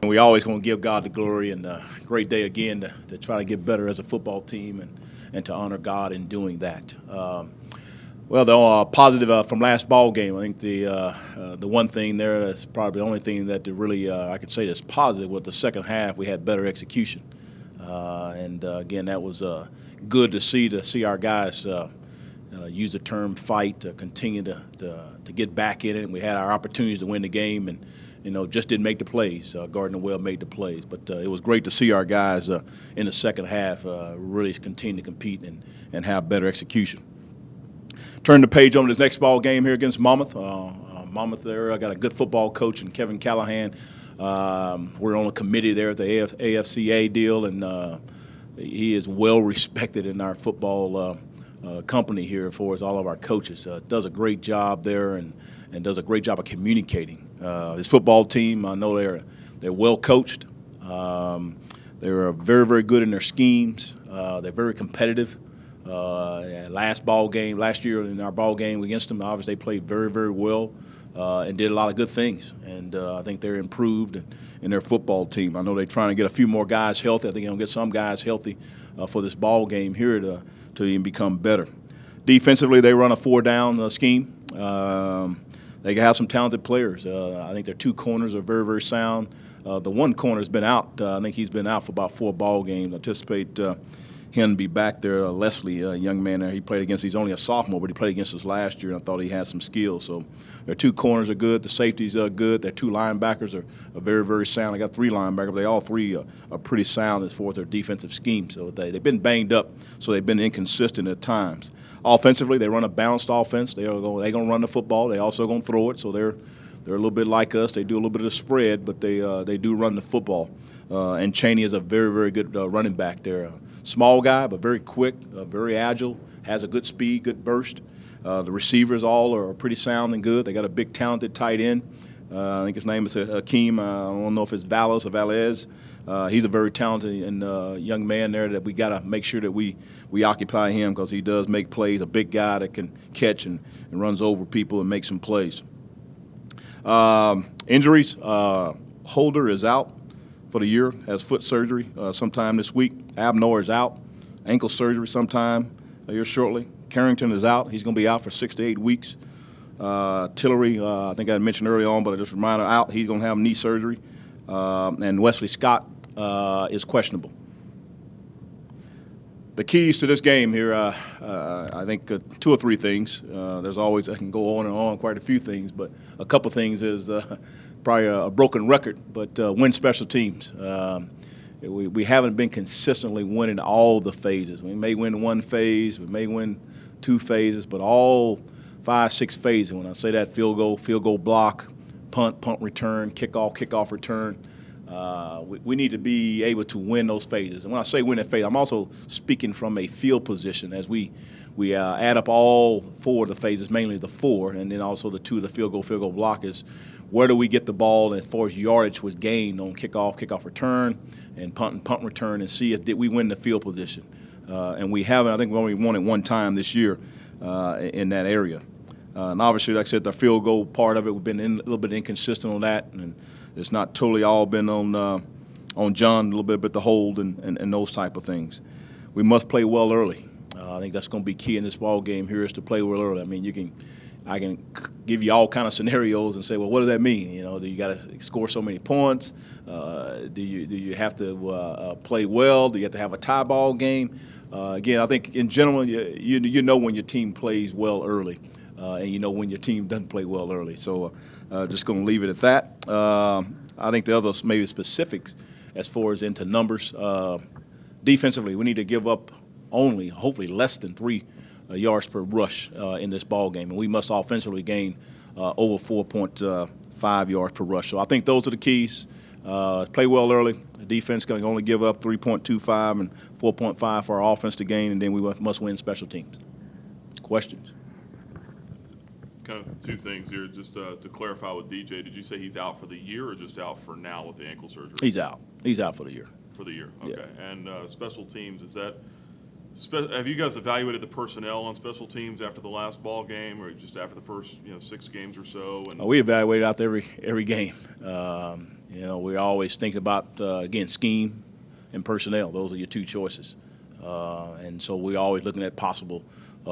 And we always going to give God the glory, and a great day again to try to get better as a football team and to honor God in doing that. Well, the positive from last ball game, I think the one thing there that's probably the only thing that really I could say that's positive was the second half we had better execution, and again that was good to see our guys use the term fight to continue to get back in it. And we had our opportunities to win the game, and just didn't make the plays. Gardner-Webb made the plays, but it was great to see our guys in the second half really continue to compete and have better execution. Turn the page on this next ball game here against Monmouth. Monmouth there, I got a good football coach in Kevin Callahan. We're on a committee there at the AFCA deal, and he is well respected in our football company here for us, all of our coaches. Does a great job there and does a great job of communicating. His football team, I know they're well coached. They're very, very good in their schemes. They're very competitive. Last year in our ball game against them, obviously they played very, very well and did a lot of good things. And I think they're improved in their football team. I know they're trying to get a few more guys healthy. I think they're going to get some guys healthy for this ball game here to even become better. Defensively, they run a four-down scheme. They have some talented players. I think their two corners are very, very sound. The one corner's been out. I think he's been out for about 4 ball games. I anticipate him to be back there. Leslie, a young man there, he's only a sophomore, but he played against us last year, and I thought he had some skills. So their two corners are good. The safeties are good. Their two linebackers are very, very sound. I got 3 linebackers. They all 3 are pretty sound as far as their defensive scheme. So they've been banged up, so they've been inconsistent at times. Offensively, they run a balanced offense. They're going to run the football. They also going to throw it. So they're a little bit like us. They do a little bit of the spread, but they do run the football. And Cheney is a very, very good running back there. Small guy, but very quick, very agile, has a good speed, good burst. The receivers all are pretty sound and good. They got a big, talented tight end. I think his name is Hakeem. I don't know if it's Valles or Valles. He's a very talented and young man there that we got to make sure that we occupy him because he does make plays, a big guy that can catch and runs over people and make some plays. Injuries, Holder is out for the year, has foot surgery sometime this week. Abnor is out, ankle surgery sometime here shortly. Carrington is out. He's going to be out for 6 to 8 weeks. Tillery, I think I mentioned early on, but I just remind her out. He's going to have knee surgery. And Wesley Scott is questionable. The keys to this game here, I think 2 or 3 things. There's always, I can go on and on, quite a few things, but a couple things is probably a broken record, but win special teams. We haven't been consistently winning all the phases. We may win 1 phase, we may win 2 phases, but all 5, 6 phases. When I say that, field goal block, punt return, kickoff return. We need to be able to win those phases. And when I say win that phase, I'm also speaking from a field position as we add up all 4 of the phases, mainly the 4, and then also the 2 of the field goal block is where do we get the ball as far as yardage was gained on kickoff return, and punt return, and see if did we win the field position. And we haven't. I think we only won it 1 time this year in that area. And obviously, like I said, the field goal part of it, we've been a little bit inconsistent on that, and it's not totally all been on John, a little bit with the hold and those type of things. We must play well early. I think that's going to be key in this ball game here is to play well early. I mean, I can give you all kind of scenarios and say, well, what does that mean? Do you got to score so many points? Do you have to play well? Do you have to have a tie ball game? Again, I think in general, you know when your team plays well early, and you know when your team doesn't play well early. So just going to leave it at that. I think the other maybe specifics as far as into numbers. Defensively, we need to give up only, hopefully, less than 3 yards per rush in this ball game, and we must offensively gain over 4.5 yards per rush. So I think those are the keys. Play well early. The defense can only give up 3.25 and 4.5 for our offense to gain, and then we must win special teams. Questions? Kind of 2 things here. Just to clarify with DJ, did you say he's out for the year or just out for now with the ankle surgery? He's out. He's out for the year. For the year, okay. Yeah. And special teams, is that have you guys evaluated the personnel on special teams after the last ball game, or just after the first 6 games or so? And we evaluate out every game. You know, we're always thinking about, again, scheme and personnel. Those are your two choices. And so we're always looking at possible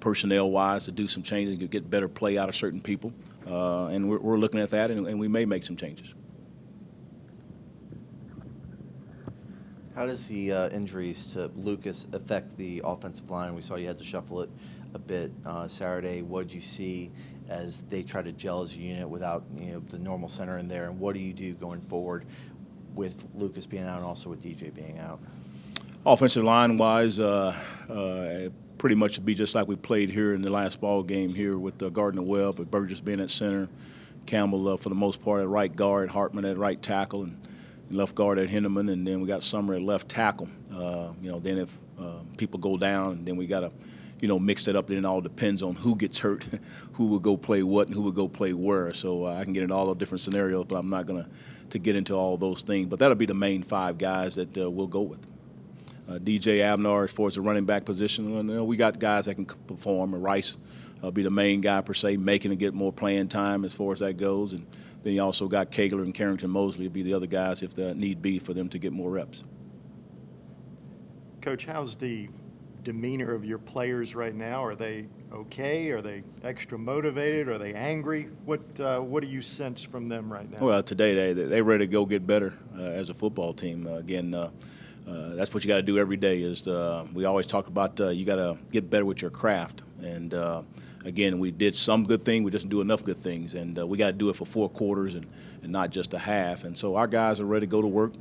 personnel-wise to do some changes to get better play out of certain people. And we're looking at that, and we may make some changes. How does the injuries to Lucas affect the offensive line? We saw you had to shuffle it a bit Saturday. What did you see as they try to gel as a unit without the normal center in there? And what do you do going forward with Lucas being out and also with DJ being out? Offensive line-wise, pretty much would be just like we played here in the last ball game here with Gardner-Webb, with Burgess being at center, Campbell for the most part at right guard, Hartman at right tackle, and left guard at Henneman, and then we got Summer at left tackle. Then if people go down, then we got to, mix that up. Then it all depends on who gets hurt, who will go play what, and who will go play where. So I can get into all the different scenarios, but I'm not going to get into all those things. But that'll be the main five guys that we'll go with. DJ Abnar, as far as the running back position, we got guys that can perform. Rice be the main guy per se, making to get more playing time as far as that goes. And then you also got Kegler and Carrington Mosley be the other guys if there need be for them to get more reps. Coach, how's the demeanor of your players right now? Are they okay? Are they extra motivated? Are they angry? What do you sense from them right now? Well, today they're ready to go get better as a football team. That's what you got to do every day. We always talk about you got to get better with your craft. And again, we did some good things. We didn't do enough good things, and we got to do it for 4 quarters and not just a half. And so our guys are ready to go to work.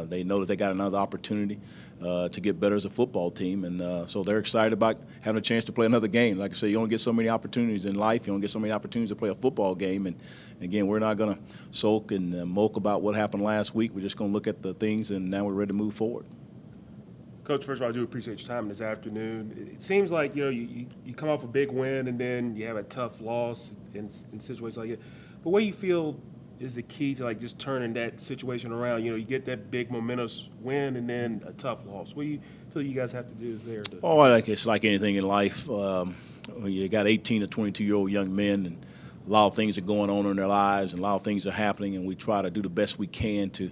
They know that they got another opportunity to get better as a football team, and so they're excited about having a chance to play another game. Like I say, you only get so many opportunities in life. You only get so many opportunities to play a football game. And again, we're not going to sulk and moke about what happened last week. We're just going to look at the things, and now we're ready to move forward. Coach, first of all, I do appreciate your time this afternoon. It seems like, you come off a big win and then you have a tough loss in situations like that. But what do you feel is the key to, just turning that situation around? You get that big momentous win and then a tough loss. What do you feel you guys have to do there? It's like anything in life. When you got 18 to 22-year-old young men, and a lot of things are going on in their lives and a lot of things are happening, and we try to do the best we can to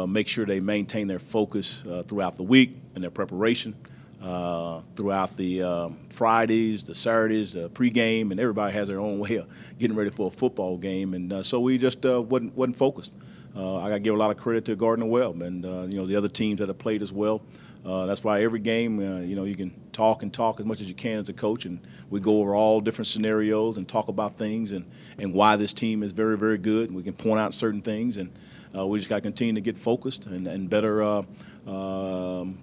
make sure they maintain their focus throughout the week and their preparation, throughout the Fridays, the Saturdays, the pregame, and everybody has their own way of getting ready for a football game. And so we just wasn't focused. I got to give a lot of credit to Gardner-Webb and the other teams that have played as well. That's why every game, you can talk as much as you can as a coach, and we go over all different scenarios and talk about things and why this team is very, very good. And we can point out certain things, and we just got to continue to get focused and better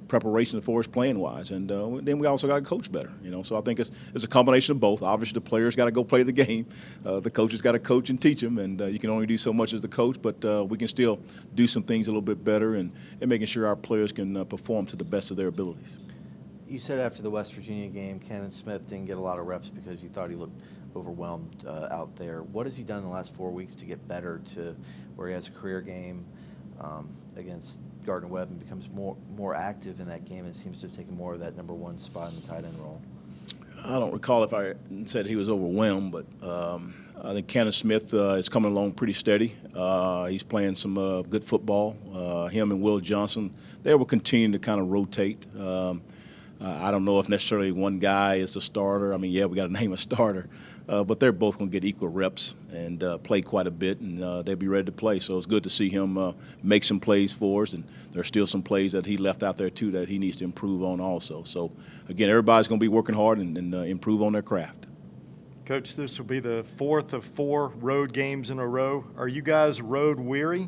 preparation for us playing-wise. And then we also got to coach better. So I think it's a combination of both. Obviously, the players got to go play the game. The coaches got to coach and teach them, and you can only do so much as the coach, but we can still do some things a little bit better and making sure our players can perform to the best of their abilities. You said after the West Virginia game, Cannon Smith didn't get a lot of reps because you thought he looked overwhelmed out there. What has he done in the last 4 weeks to get better to where he has a career game against Gardner-Webb and becomes more active in that game and seems to have taken more of that number 1 spot in the tight end role? I don't recall if I said he was overwhelmed, but I think Cannon Smith is coming along pretty steady. He's playing some good football. Him and Will Johnson, they will continue to kind of rotate. I don't know if necessarily one guy is the starter. We got to name a starter. But they're both going to get equal reps and play quite a bit, and they'll be ready to play. So it's good to see him make some plays for us, and there's still some plays that he left out there, too, that he needs to improve on also. So, again, everybody's going to be working hard and improve on their craft. Coach, this will be the 4th of 4 road games in a row. Are you guys road weary?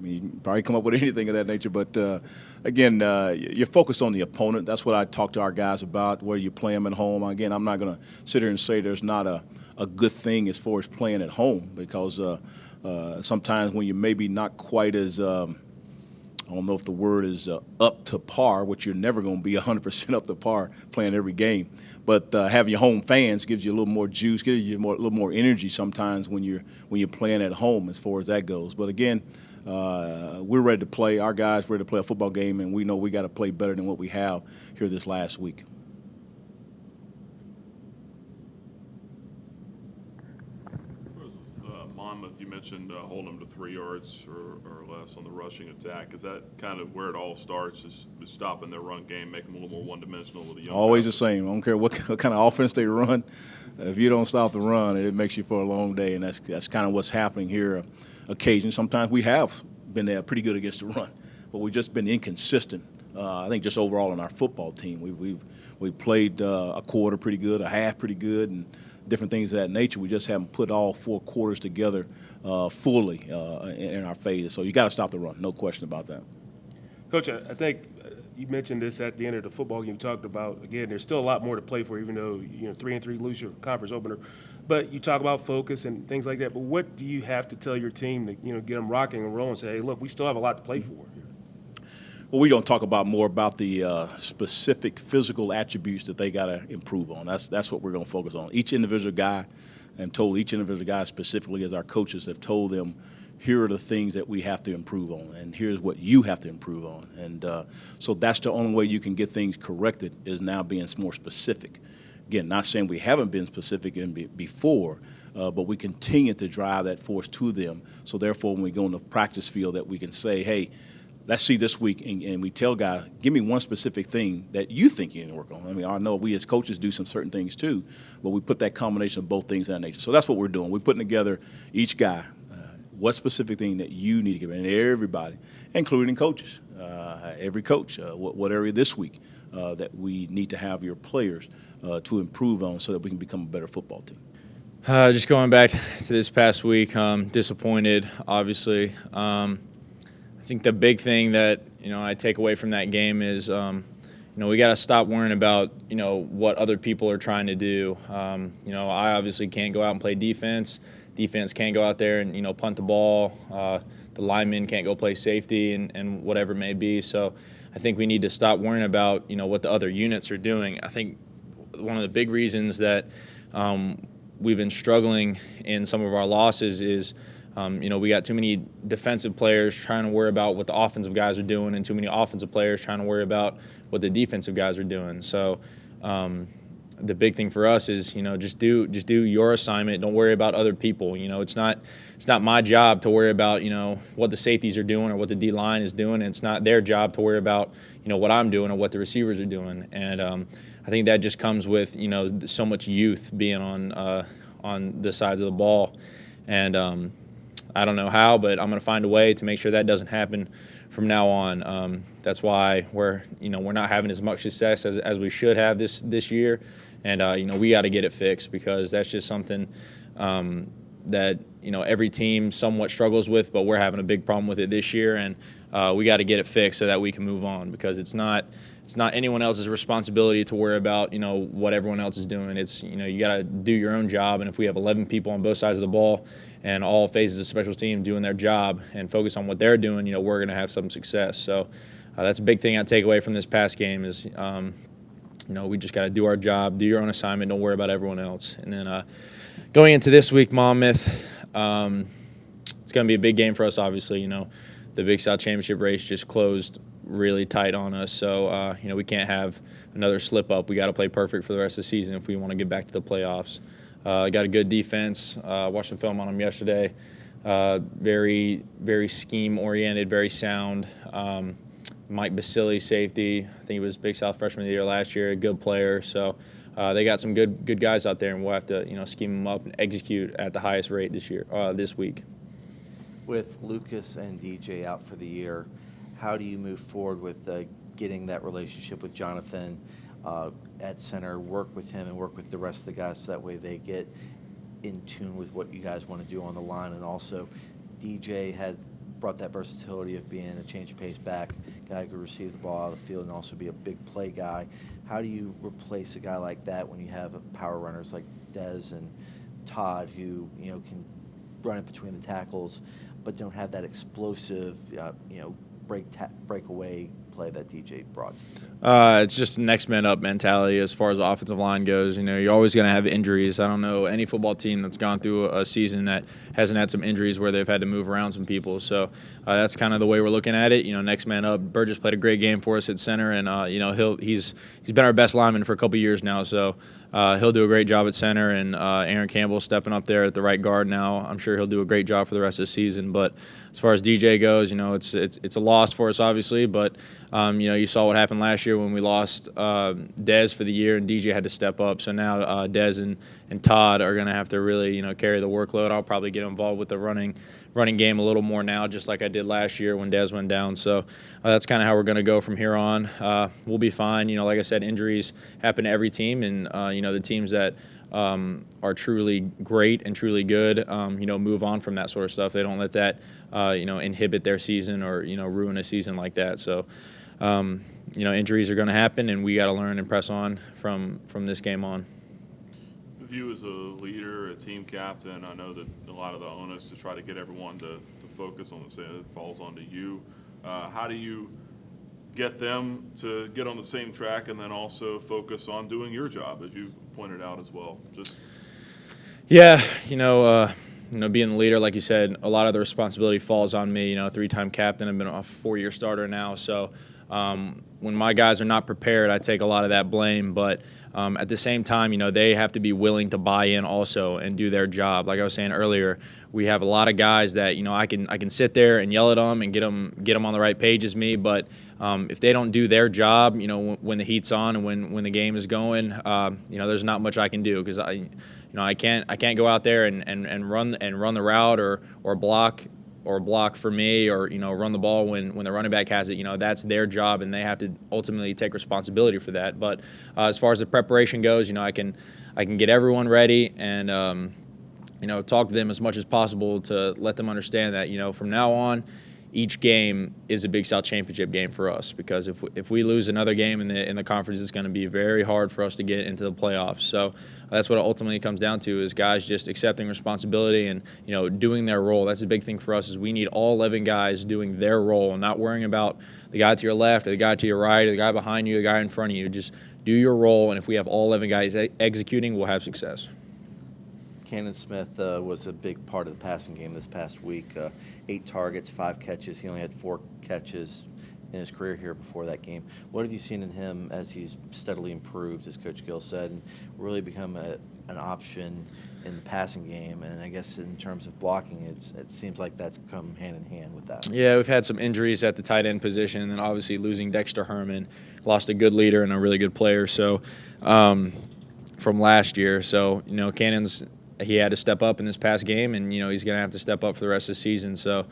You can probably come up with anything of that nature, but again, you're focused on the opponent. That's what I talk to our guys about, where you play them at home. Again, I'm not going to sit here and say there's not a good thing as far as playing at home, because sometimes when you're maybe not quite as I don't know if the word is up to par, which you're never going to be 100% up to par playing every game. But having your home fans gives you a little more juice, gives you a little more energy sometimes when you're playing at home as far as that goes. But again, we're ready to play. Our guys ready to play a football game, and we know we got to play better than what we have here this last week. Monmouth, you mentioned holding them to 3 yards or less on the rushing attack. Is that kind of where it all starts, is stopping their run game, making them a little more one-dimensional with a young Always the passer? same. I don't care what kind of offense they run. If you don't stop the run, it makes you for a long day, and that's kind of what's happening here. Occasionally, sometimes we have been there pretty good against the run, but we've just been inconsistent. I think just overall in our football team, we've played a quarter pretty good, a half pretty good, and different things of that nature. We just haven't put all 4 quarters together fully in our favor. So you got to stop the run, no question about that. Coach, I think you mentioned this at the end of the football game. You talked about, again, there's still a lot more to play for, even though 3-3 lose your conference opener. But you talk about focus and things like that. But what do you have to tell your team to get them rocking and rolling and say, hey, look, we still have a lot to play for here? Well, we're going to talk more about the specific physical attributes that they got to improve on. That's what we're going to focus on. Each individual guy, and told each individual guy specifically as our coaches have told them, here are the things that we have to improve on, and here's what you have to improve on. And so that's the only way you can get things corrected, is now being more specific. Again, not saying we haven't been specific before, but we continue to drive that force to them. So therefore, when we go in the practice field, that we can say, hey, let's see this week, and we tell guys, give me one specific thing that you think you need to work on. I mean, I know we as coaches do some certain things too, but we put that combination of both things in that nature. So that's what we're doing. We're putting together each guy, what specific thing that you need to give, and everybody, including coaches, every coach, what area this week that we need to have your players to improve on so that we can become a better football team. Just going back to this past week, disappointed, obviously. I think the big thing that I take away from that game is we got to stop worrying about what other people are trying to do. I obviously can't go out and play defense. Defense can't go out there and punt the ball. The linemen can't go play safety and whatever it may be. So I think we need to stop worrying about what the other units are doing. I think one of the big reasons that we've been struggling in some of our losses is we got too many defensive players trying to worry about what the offensive guys are doing, and too many offensive players trying to worry about what the defensive guys are doing. So the big thing for us is just do your assignment. Don't worry about other people. It's not my job to worry about what the safeties are doing or what the D line is doing. It's not their job to worry about what I'm doing or what the receivers are doing. And I think that just comes with so much youth being on the sides of the ball. And I don't know how, but I'm going to find a way to make sure that doesn't happen from now on. That's why we're not having as much success as we should have this year, and we got to get it fixed, because that's just something that every team somewhat struggles with, but we're having a big problem with it this year, and we got to get it fixed so that we can move on, because it's not anyone else's responsibility to worry about what everyone else is doing. It's you got to do your own job, and if we have 11 people on both sides of the ball and all phases of special team doing their job and focus on what they're doing, we're going to have some success. So that's a big thing I take away from this past game is we just got to do our job, do your own assignment, don't worry about everyone else. And then going into this week, Monmouth, it's going to be a big game for us, obviously. The Big South Championship race just closed really tight on us, so we can't have another slip up. We got to play perfect for the rest of the season if we want to get back to the playoffs. Got a good defense. Watched some film on them yesterday. Very, very scheme oriented, very sound. Mike Basili, safety. I think he was Big South Freshman of the Year last year. A good player. So they got some good guys out there, and we'll have to scheme them up and execute at the highest rate this week. With Lucas and DJ out for the year, how do you move forward with getting that relationship with Jonathan at center, work with him and work with the rest of the guys so that way they get in tune with what you guys want to do on the line? And also, DJ had brought that versatility of being a change of pace back, guy who could receive the ball out of the field and also be a big play guy. How do you replace a guy like that when you have power runners like Dez and Todd who can run it between the tackles but don't have that explosive breakaway play that DJ brought? It's just a next man up mentality as far as the offensive line goes. You know, you're always going to have injuries. I don't know any football team that's gone through a season that hasn't had some injuries where they've had to move around some people. So that's kind of the way we're looking at it. You know, next man up. Burgess played a great game for us at center, and you know he's been our best lineman for a couple years now. So he'll do a great job at center, and Aaron Campbell stepping up there at the right guard now. I'm sure he'll do a great job for the rest of the season. But as far as DJ goes, you know, it's a loss for us obviously, but you know, you saw what happened last year when we lost Dez for the year, and DJ had to step up. So now Dez and Todd are going to have to really, you know, carry the workload. I'll probably get involved with the running game a little more now, just like I did last year when Dez went down. So that's kind of how we're going to go from here on. We'll be fine. You know, like I said, injuries happen to every team, and you know, the teams that are truly great and truly good, you know, move on from that sort of stuff. They don't let that, you know, inhibit their season or, you know, ruin a season like that. So, you know, injuries are going to happen, and we got to learn and press on from this game on. With you as a leader, a team captain, I know that a lot of the onus to try to get everyone to focus on the same falls onto you. How do you get them to get on the same track and then also focus on doing your job, as you pointed out as well? Yeah, you know, being the leader, like you said, a lot of the responsibility falls on me. You know, 3-time captain. I've been a 4-year starter now, so when my guys are not prepared, I take a lot of that blame. But at the same time, you know, they have to be willing to buy in also and do their job. Like I was saying earlier, we have a lot of guys that, you know, I can sit there and yell at them and get them on the right page as me. But if they don't do their job, you know, when the heat's on and when the game is going, you know, there's not much I can do, because I can't go out there and run the route or block for me, or, you know, run the ball when the running back has it. You know, that's their job, and they have to ultimately take responsibility for that. But as far as the preparation goes, you know, I can get everyone ready and you know, talk to them as much as possible to let them understand that, you know, from now on, each game is a Big South Championship game for us, because if we lose another game in the conference, it's going to be very hard for us to get into the playoffs. So that's what it ultimately comes down to, is guys just accepting responsibility and, you know, doing their role. That's a big thing for us, is we need all 11 guys doing their role and not worrying about the guy to your left or the guy to your right or the guy behind you, the guy in front of you. Just do your role, and if we have all 11 guys executing, we'll have success. Cannon Smith was a big part of the passing game this past week. 8 targets, 5 catches. He only had 4 catches in his career here before that game. What have you seen in him as he's steadily improved, as Coach Gill said, and really become an option in the passing game? And I guess in terms of blocking, it seems like that's come hand in hand with that. Yeah, we've had some injuries at the tight end position, and then obviously losing Dexter Herman, lost a good leader and a really good player. So from last year, so, you know, he had to step up in this past game, and, you know, he's going to have to step up for the rest of the season. So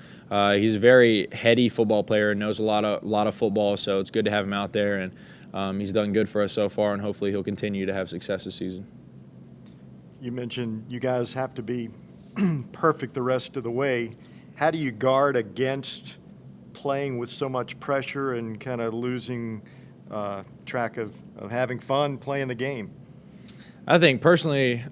he's a very heady football player, knows a lot of football, so it's good to have him out there, and he's done good for us so far, and hopefully he'll continue to have success this season. You mentioned you guys have to be perfect the rest of the way. How do you guard against playing with so much pressure and kind of losing track of having fun playing the game? I think personally,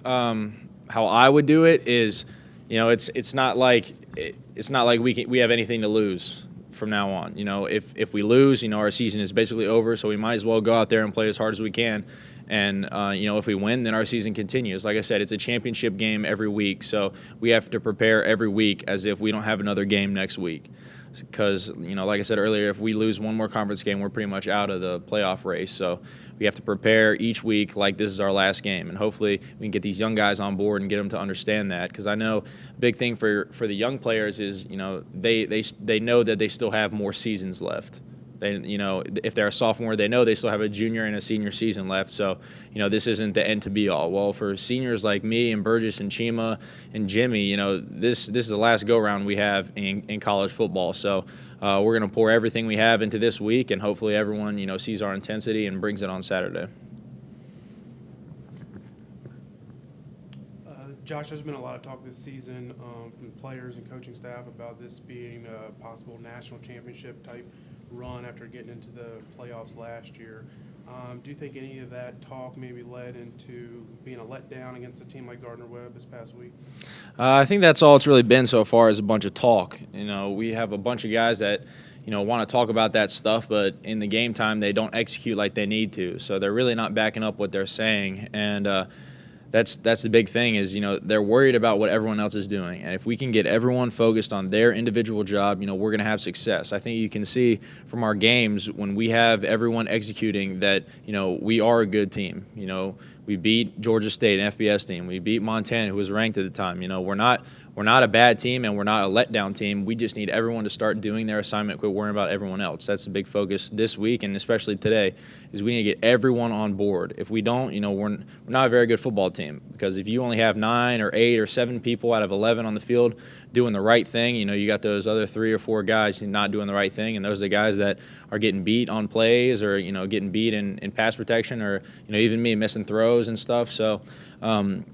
how I would do it is, you know, it's not like we have anything to lose from now on. You know, if we lose, you know, our season is basically over, so we might as well go out there and play as hard as we can. And, you know, if we win, then our season continues. Like I said, it's a championship game every week, so we have to prepare every week as if we don't have another game next week. Because, you know, like I said earlier, if we lose one more conference game, we're pretty much out of the playoff race. So we have to prepare each week like this is our last game. And hopefully we can get these young guys on board and get them to understand that. Because I know a big thing for the young players is, you know, they know that they still have more seasons left. They, you know, if they're a sophomore, they know they still have a junior and a senior season left. So, you know, this isn't the end to be all. Well, for seniors like me and Burgess and Chima and Jimmy, you know, this is the last go-round we have in college football. So we're going to pour everything we have into this week, and hopefully everyone, you know, sees our intensity and brings it on Saturday. Josh, there's been a lot of talk this season from players and coaching staff about this being a possible national championship type run after getting into the playoffs last year. Do you think any of that talk maybe led into being a letdown against a team like Gardner-Webb this past week? I think that's all it's really been so far, is a bunch of talk. You know, we have a bunch of guys that, want to talk about that stuff, but in the game time, they don't execute like they need to. So they're really not backing up what they're saying. And that's the big thing is, they're worried about what everyone else is doing. And if we can get everyone focused on their individual job, we're going to have success. I think you can see from our games when we have everyone executing that, we are a good team. We beat Georgia State, an FBS team. We beat Montana, who was ranked at the time. We're not a bad team and we're not a letdown team. We just need everyone to start doing their assignment, quit worrying about everyone else. That's the big focus this week, and especially today, is we need to get everyone on board. If we don't, we're not a very good football team, because if you only have 9 or 8 or 7 people out of 11 on the field doing the right thing, you got those other 3 or 4 guys not doing the right thing, and those are the guys that are getting beat on plays or, getting beat in pass protection or, even me missing throws and stuff. So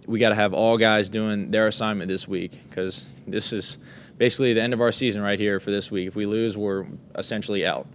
we got to have all guys doing their assignment this week, because this is basically the end of our season right here for this week. If we lose, we're essentially out.